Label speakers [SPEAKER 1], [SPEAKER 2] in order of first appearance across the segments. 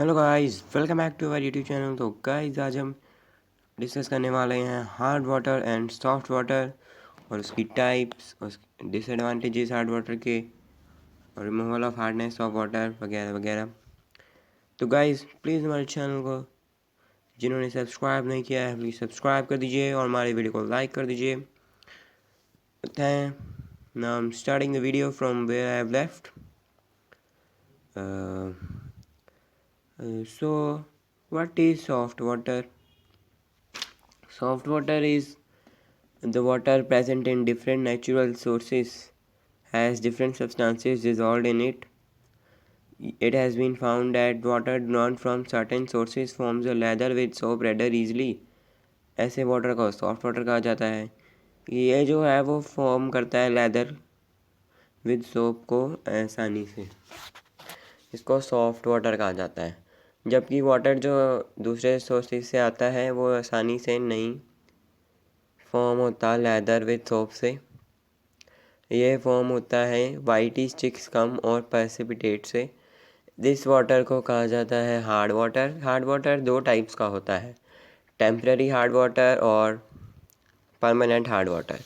[SPEAKER 1] Hello guys, welcome back to our YouTube channel. तो guys आज हम डिस्कस करने वाले हैं hard water and soft water और उसकी टाइप्स, उसके डिसएडवांटेजेस हार्ड वाटर के और removal of hardness of water वगैरह वगैरह। तो गाइस प्लीज़ हमारे चैनल को जिन्होंने सब्सक्राइब नहीं किया है प्लीज़ सब्सक्राइब कर दीजिए और हमारे वीडियो को लाइक कर दीजिए। Now I am starting the video from where I have left. So what is soft water? Soft water is the water present in different natural sources has different substances dissolved in it. It has been found that water drawn from certain sources forms a lather with soap rather easily. ऐसे water को soft water कहा जाता है। ये जो है वो form करता है लेदर विद सोप को आसानी से। इसको सॉफ्ट वाटर कहा जाता है। जबकि वाटर जो दूसरे सोर्सेज से आता है वो आसानी से नहीं फॉर्म होता लेदर विद सोप से। ये फॉर्म होता है वाइटी स्टिक्स कम और प्रेसिपिटेट से। दिस वाटर को कहा जाता है हार्ड वाटर। हार्ड वाटर दो टाइप्स का होता है, टेम्पररी हार्ड वाटर और permanent hard water.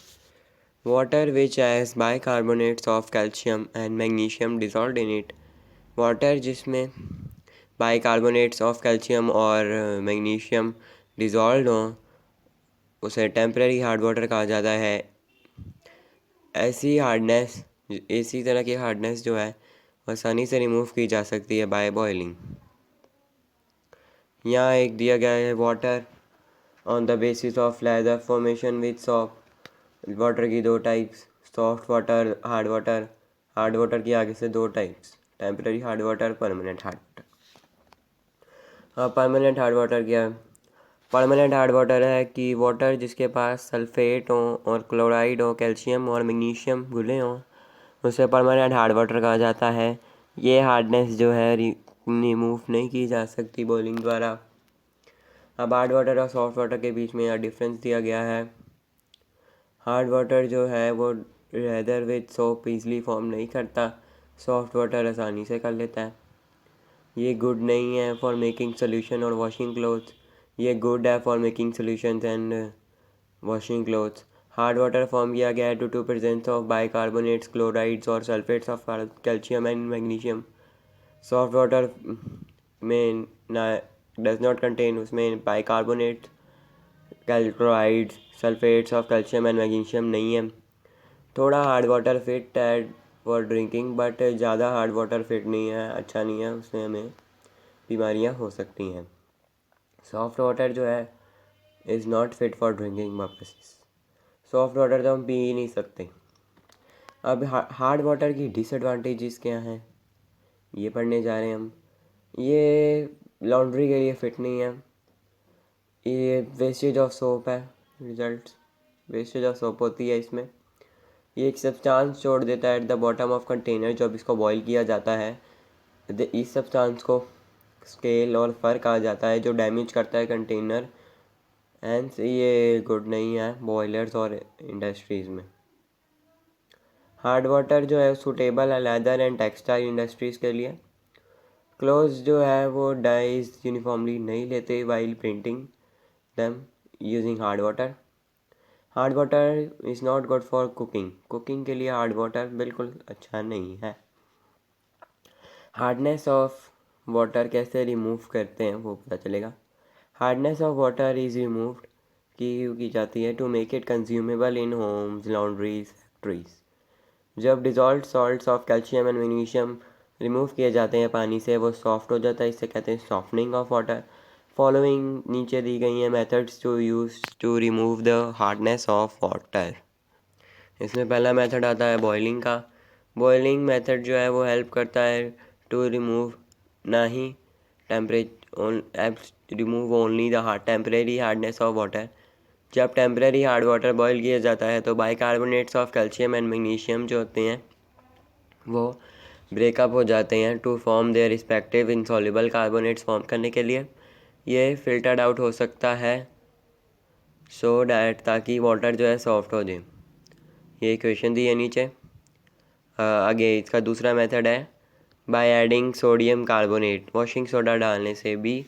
[SPEAKER 1] Water which has bicarbonates of calcium and magnesium dissolved in it. Water जिसमें बाइकार्बोनेट्स ऑफ कैल्शियम और मैग्नीशियम डिसॉल्व हों उसे टेम्पररी हार्ड वाटर कहा जाता है। इसी तरह की हार्डनेस जो है आसानी से रिमूव की जा सकती है बाय बॉइलिंग। यहाँ एक दिया गया है water on the basis of leather formation with shop. Water की दो types, soft water, hard water. Hard water की आगे से दो types, temporary hard water, permanent hard water. Permanent hard water क्या है? परमानेंट हार्ड वाटर है कि वाटर जिसके पास सल्फेट हो और क्लोराइड हो, कैल्शियम और मैग्नीशियम घुले हों उसे परमानेंट हार्ड वाटर कहा जाता है। ये हार्डनेस जो है रिमूव नहीं की जा सकती बॉइलिंग द्वारा। अब हार्ड वाटर और सॉफ्ट वाटर के बीच में यह डिफरेंस दिया गया है। हार्ड वाटर जो है वो lather with soap easily form नहीं करता, सॉफ्ट वाटर आसानी से कर लेता है। ये गुड नहीं है फॉर मेकिंग सोल्यूशन और वॉशिंग क्लोथ्स। ये गुड है for making solutions and washing clothes. Hard water form किया गया है to presence of bicarbonates, chlorides और sulphates of calcium and magnesium. Soft water में ना डज नॉट कंटेन, उसमें bicarbonates, chlorides, sulphates of calcium and magnesium नहीं है। थोड़ा हार्ड वाटर फिट है फॉर ड्रिंकिंग बट ज़्यादा हार्ड वाटर फिट नहीं है, अच्छा नहीं है, उसमें हमें बीमारियां हो सकती हैं। सॉफ्ट वाटर जो है is not fit for drinking purposes. Soft water तो हम पी ही नहीं सकते। अब हार्ड वाटर की डिसएडवांटेजेस क्या हैं ये पढ़ने जा रहे हैं हम। ये लॉन्ड्री के लिए फ़िट नहीं है। ये वेस्टेज ऑफ सोप है। रिजल्ट वेस्टेज ऑफ सोप होती है इसमें। ये एक सब्सटेंस छोड़ देता है at the bottom of container जब इसको बॉईल किया जाता है। इस सब्सटेंस को स्केल और फर कहा जाता है जो डैमेज करता है कंटेनर। हैंस ये गुड नहीं है बॉयलर्स और इंडस्ट्रीज़ में। हार्ड वाटर जो है सूटेबल है लेदर एंड टेक्सटाइल इंडस्ट्रीज़ के लिए। क्लोथ्स जो है वो डाइज यूनिफॉर्मली नहीं लेते while printing them using hard water. Hard water is not good for cooking. Cooking के लिए हार्ड वाटर बिल्कुल अच्छा नहीं है। हार्डनेस ऑफ वाटर कैसे रिमूव करते हैं वो पता चलेगा। Hardness of water is removed की जाती है to make it consumable in homes, laundries, factories. जब dissolve salts of calcium and magnesium remove किए जाते हैं पानी से वो सॉफ्ट हो जाता है, इसे कहते हैं सॉफ्टनिंग ऑफ वाटर। फॉलोइंग नीचे दी गई हैं methods to use to remove the hardness of water. इसमें पहला मेथड आता है बॉइलिंग का। बॉइलिंग मेथड जो है वो हेल्प करता है टू रिमूव ना ही remove only the temporary hardness of water. जब टेम्परेरी हार्ड वाटर बॉयल किया जाता है तो bicarbonates of calcium and magnesium जो होते हैं वो ब्रेकअप हो जाते हैं to form their respective insoluble carbonates form करने के लिए। ये फिल्टर्ड आउट हो सकता है सो डैट ताकि वाटर जो है सॉफ्ट हो जाए। ये इक्वेशन दी है नीचे। आगे इसका दूसरा मेथड है by adding sodium carbonate, washing soda डालने से भी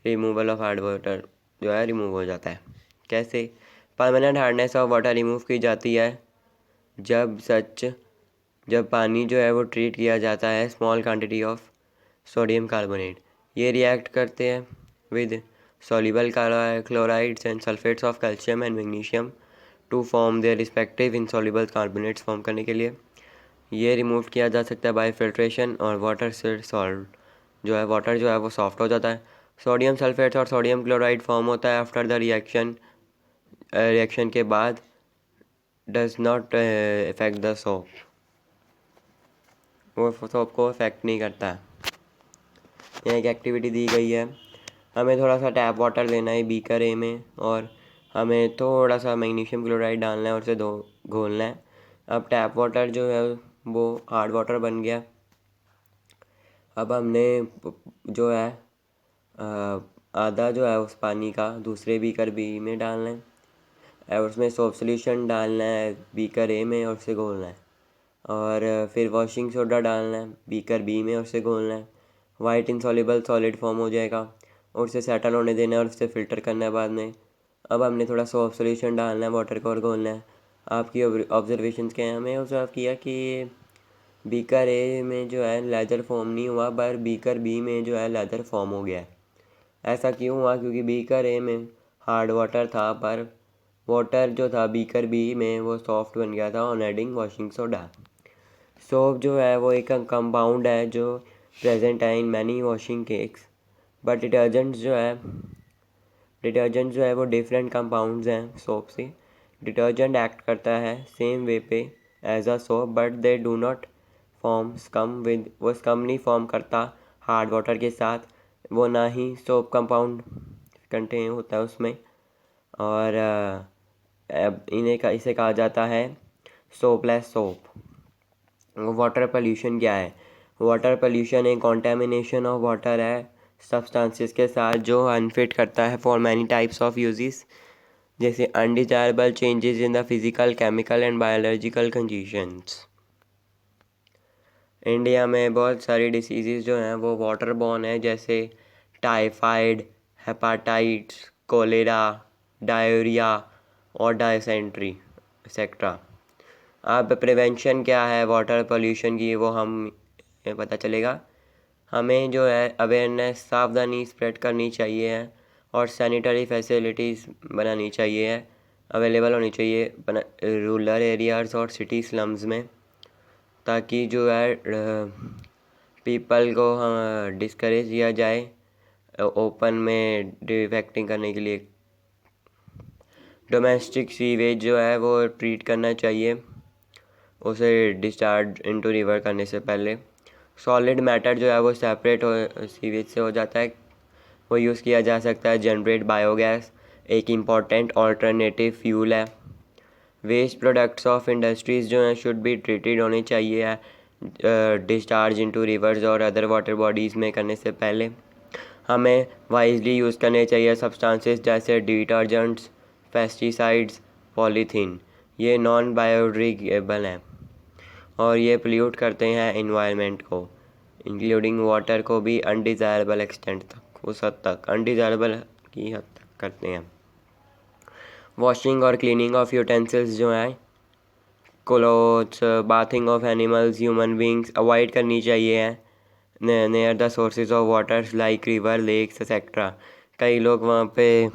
[SPEAKER 1] रिमूवल ऑफ हार्ड वाटर जो है रिमूव हो जाता है। कैसे? Permanent hardness of water remove की जाती है जब पानी जो है वो ट्रीट किया जाता है small quantity of sodium carbonate. ये रिएक्ट करते हैं with soluble chlorides and sulfates of calcium and magnesium to form their respective insoluble carbonates form करने के लिए। ये रिमूव किया जा सकता है बाय फिल्ट्रेशन और वाटर से सॉल्ट जो है वाटर जो है वो सॉफ्ट हो जाता है। सोडियम सल्फेट और सोडियम क्लोराइड फॉर्म होता है आफ्टर द रिएक्शन के बाद does not effect the soap, वो सोप को इफेक्ट नहीं करता। यहाँ एक एक्टिविटी दी गई है, हमें थोड़ा सा टैप वाटर लेना है बीकर ए में और हमें थोड़ा सा मैग्नीशियम क्लोराइड डालना है और उसे घोलना है। अब टैप वाटर जो है वो हार्ड वाटर बन गया। अब हमने जो है आधा जो है उस पानी का दूसरे बीकर बी में डालना है और उसमें सोप सोल्यूशन डालना है बीकर ए में और उसे घोलना है। और फिर वॉशिंग सोडा डालना है बीकर बी में और उसे घोलना है। वाइट इनसॉल्युबल सॉलिड फॉर्म हो जाएगा और उसे सेटल होने देना है और उसे फ़िल्टर करना है बाद में। अब हमने थोड़ा सोप सोल्यूशन डालना है वाटर को और घोलना है। आपकी ऑब्जर्वेशंस क्या हैं? हमें ऑब्जर्व किया कि बीकर ए में जो है लेदर फॉर्म नहीं हुआ पर बीकर बी में जो है लेदर फॉर्म हो गया है। ऐसा क्यों हुआ? क्योंकि बीकर ए में हार्ड वाटर था पर वाटर जो था बीकर बी में वो सॉफ्ट बन गया था on adding washing soda. Soap जो है वो एक कंपाउंड है जो प्रेजेंट है in many washing cakes, but detergent जो है वो डिफरेंट कंपाउंड्स हैं सोप से। डिटर्जेंट एक्ट करता है सेम वे पे as a soap but they do not form scum with, वो स्कम नहीं फॉर्म करता हार्ड वाटर के साथ, वो ना ही सोप कंपाउंड कंटेन होता है उसमें। और इसे कहा जाता है सोपलेस सोप। वाटर पोल्यूशन क्या है? वाटर पोल्यूशन एक कॉन्टेमिनेशन ऑफ वाटर है सब्सटेंसेस के साथ जो अनफिट करता है for many types of uses, जैसे undesirable changes in the physical chemical and biological conditions. India में बहुत सारी डिसीज़ जो हैं वो वाटर बॉर्न है, जैसे टाइफाइड, हेपाटाइट्स, कोलेरा, डायरिया और डायसेंट्री एक्सेट्रा। अब प्रिवेंशन क्या है वाटर पोल्यूशन की वो हम पता चलेगा। हमें जो है अवेयरनेस सावधानी स्प्रेड करनी चाहिए है और सैनिटरी फैसिलिटीज़ बनानी चाहिए है, अवेलेबल होनी चाहिए रूरल एरियाज़ और सिटी स्लम्स में, ताकि जो है पीपल को हम डिस्करेज किया जाए ओपन में डिफेक्टिंग करने के लिए। डोमेस्टिक सीवेज जो है वो ट्रीट करना चाहिए उसे डिस्चार्ज इनटू रिवर करने से पहले। सॉलिड मैटर जो है वो सेपरेट हो सीवेज से हो जाता है, वो यूज़ किया जा सकता है जनरेट बायोगैस, एक इम्पॉर्टेंट ऑल्टरनेटिव फ्यूल है। वेस्ट प्रोडक्ट्स ऑफ इंडस्ट्रीज़ जो हैं शुड बी ट्रीटेड होने चाहिए डिस्चार्ज इनटू रिवर्स और अदर वाटर बॉडीज़ में करने से पहले। हमें वाइजली यूज़ करने चाहिए सब्सटेंसेस जैसे डिटर्जेंट्स, पेस्टिसाइड्स, पॉलीथीन, ये नॉन बायोडिग्रेडेबल हैं और ये पोल्यूट करते हैं इन्वायरमेंट को, इंक्लूडिंग वाटर को भी अनडिज़ायरेबल एक्सटेंट तक, उस हद तक अनडिज़ायरेबल की हद तक करते हैं। वॉशिंग और क्लीनिंग ऑफ यूटेंसिल्स जो हैं, clothes, bathing of animals, human beings avoid करनी चाहिए near the sources of waters like river, lakes etcetera. कई लोग वहाँ पे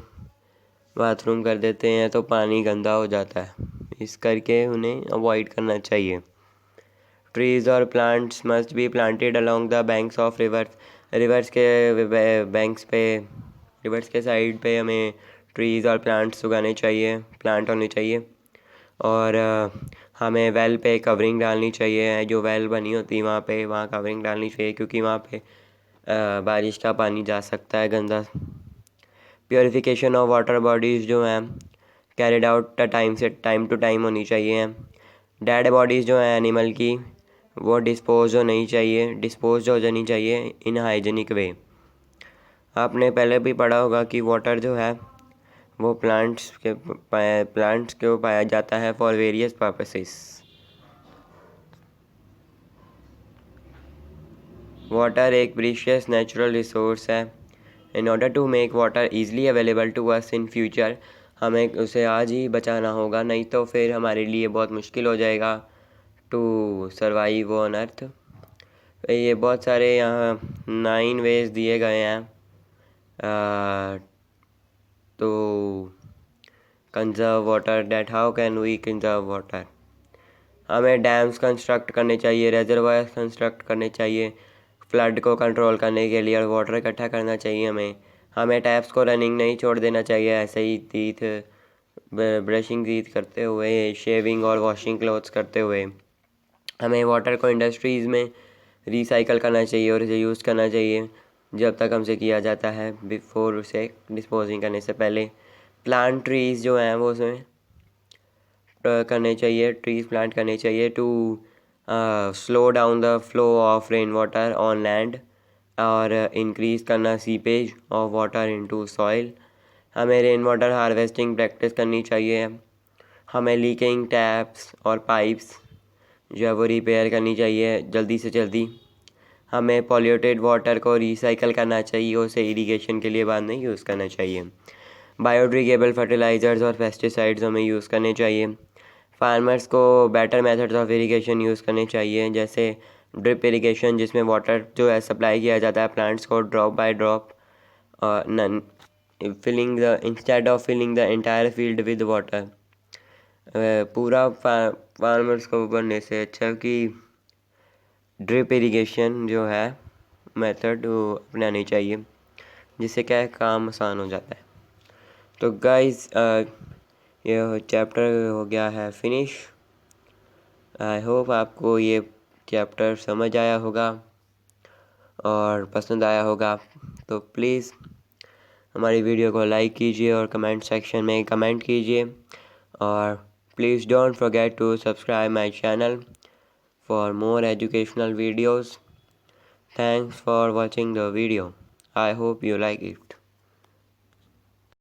[SPEAKER 1] बाथरूम कर देते हैं तो पानी गंदा हो जाता है, इस करके उन्हें अवॉइड करना चाहिए। ट्रीज़ और plants must be planted along the banks of reverse, reverse के बैंक्स पे, रिवर्स के साइड पे हमें ट्रीज़ और प्लांट्स उगाने चाहिए, प्लांट होने चाहिए। और हमें वेल पे कवरिंग डालनी चाहिए, जो वेल बनी होती है वहाँ कवरिंग डालनी चाहिए, क्योंकि वहाँ पे बारिश का पानी जा सकता है गंदा। प्योरीफिकेशन ऑफ वाटर बॉडीज़ जो हैं carried out time to time होनी चाहिए। डेड बॉडीज़ जो हैं एनिमल की वो डिस्पोज हो जानी चाहिए इन हाइजीनिक वे। आपने पहले भी पढ़ा होगा कि वाटर जो है वो प्लांट्स को पाया जाता है फॉर वेरियस पर्पसेस। वाटर एक प्रीशियस नेचुरल रिसोर्स है। In order to make water easily available to us in future, हमें उसे आज ही बचाना होगा, नहीं तो फिर हमारे लिए बहुत मुश्किल हो जाएगा टू सर्वाइव ऑन अर्थ। ये बहुत सारे यहाँ 9 वेज दिए गए हैं तो conserve water, that how can we conserve water. हमें डैम्स कंस्ट्रक्ट करने चाहिए, रेजरवायर्स कंस्ट्रक्ट करने चाहिए फ्लड को कंट्रोल करने के लिए, और वाटर इकट्ठा करना चाहिए हमें टैप्स को रनिंग नहीं छोड़ देना चाहिए ऐसे ही टीथ ब्रशिंग टीथ करते हुए, शेविंग और वॉशिंग क्लोथ्स करते हुए। हमें वाटर को इंडस्ट्रीज़ में रिसाइकल करना चाहिए और इसे यूज़ करना चाहिए जब तक हमसे किया जाता है, बिफोर उसे डिस्पोजिंग करने से पहले। प्लांट ट्रीज़ जो हैं वो उसमें करने चाहिए, ट्रीज़ प्लांट करने चाहिए to slow down the flow of rain water on land, और इंक्रीज़ करना seepage of water into soil. हमें रेन वाटर हार्वेस्टिंग प्रैक्टिस करनी चाहिए। हमें लीकिंग टैप्स और पाइप्स जो है वो रिपेयर करनी चाहिए जल्दी से जल्दी। हमें पॉल्यूटेड वाटर को रिसाइकल करना चाहिए, उसे इरिगेशन के लिए बाद में यूज़ करना चाहिए। बायोडिग्रेडेबल फर्टिलाइज़र्स और पेस्टिसाइड्स हमें यूज़ करने चाहिए। फार्मर्स को better methods of irrigation use करने चाहिए, जैसे ड्रिप इरिगेशन, जिसमें वाटर जो है सप्लाई किया जाता है प्लांट्स को drop by drop, none filling the instead of filling the entire field with water. पूरा फार्मर्स को बनने से अच्छा कि ड्रिप इरिगेशन जो है मेथड वो अपनानी चाहिए, जिससे क्या है काम आसान हो जाता है। तो गाइस ये चैप्टर हो गया है फिनिश। आई होप आपको ये चैप्टर समझ आया होगा और पसंद आया होगा। तो प्लीज़ हमारी वीडियो को लाइक कीजिए और कमेंट सेक्शन में कमेंट कीजिए, और please don't forget to subscribe my channel for more educational videos. Thanks for watching the video. I hope you like it.